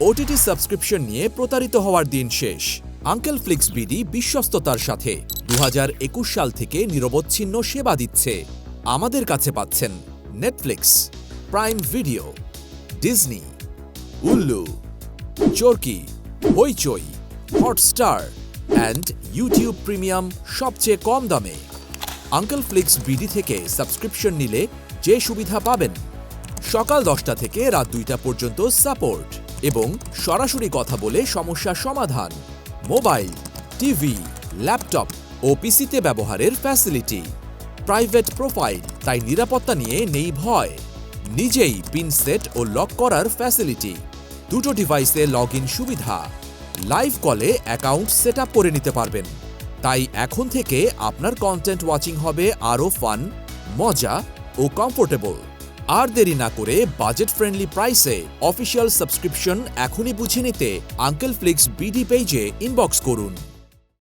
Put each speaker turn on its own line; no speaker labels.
OTT subscription নিয়ে প্রতারিত হওয়ার দিন শেষ। আঙ্কেল ফ্লিক্স বিডি বিশ্বস্ততার সাথে 2021 সাল থেকে নিরবচ্ছিন্ন সেবা দিচ্ছে। আমাদের কাছে পাচ্ছেন Netflix, prime video, Disney, Ullu, Chorki, Hoichoi, Hotstar and YouTube premium সবচেয়ে কম দামে। আঙ্কেল ফ্লিক্স বিডি থেকে সাবস্ক্রিপশন নিলে যে সুবিধা পাবেন, সকাল 10টা থেকে রাত 2টা পর্যন্ত সাপোর্ট এবং সরাসরি কথা বলে সমস্যা সমাধান, মোবাইল, টিভি, ল্যাপটপ ও পিসিতে ব্যবহারের ফ্যাসিলিটি, প্রাইভেট প্রোফাইল, তাই নিরাপত্তা নিয়ে নেই ভয়, নিজেই পিন সেট ও লক করার ফ্যাসিলিটি, দুটো ডিভাইসে লগইন সুবিধা, লাইভ কলে অ্যাকাউন্ট সেট আপ করে নিতে পারবেন। তাই এখন থেকে আপনার কন্টেন্ট ওয়াচিং হবে আরও ফান, মজা ও কমফোর্টেবল। আর দেরি না করে বাজেট ফ্রেন্ডলি প্রাইসে অফিসিয়াল সাবস্ক্রিপশন এখনই বুঝে নিতে আঙ্কেল ফ্লিক্স বিডি পেজে ইনবক্স করুন।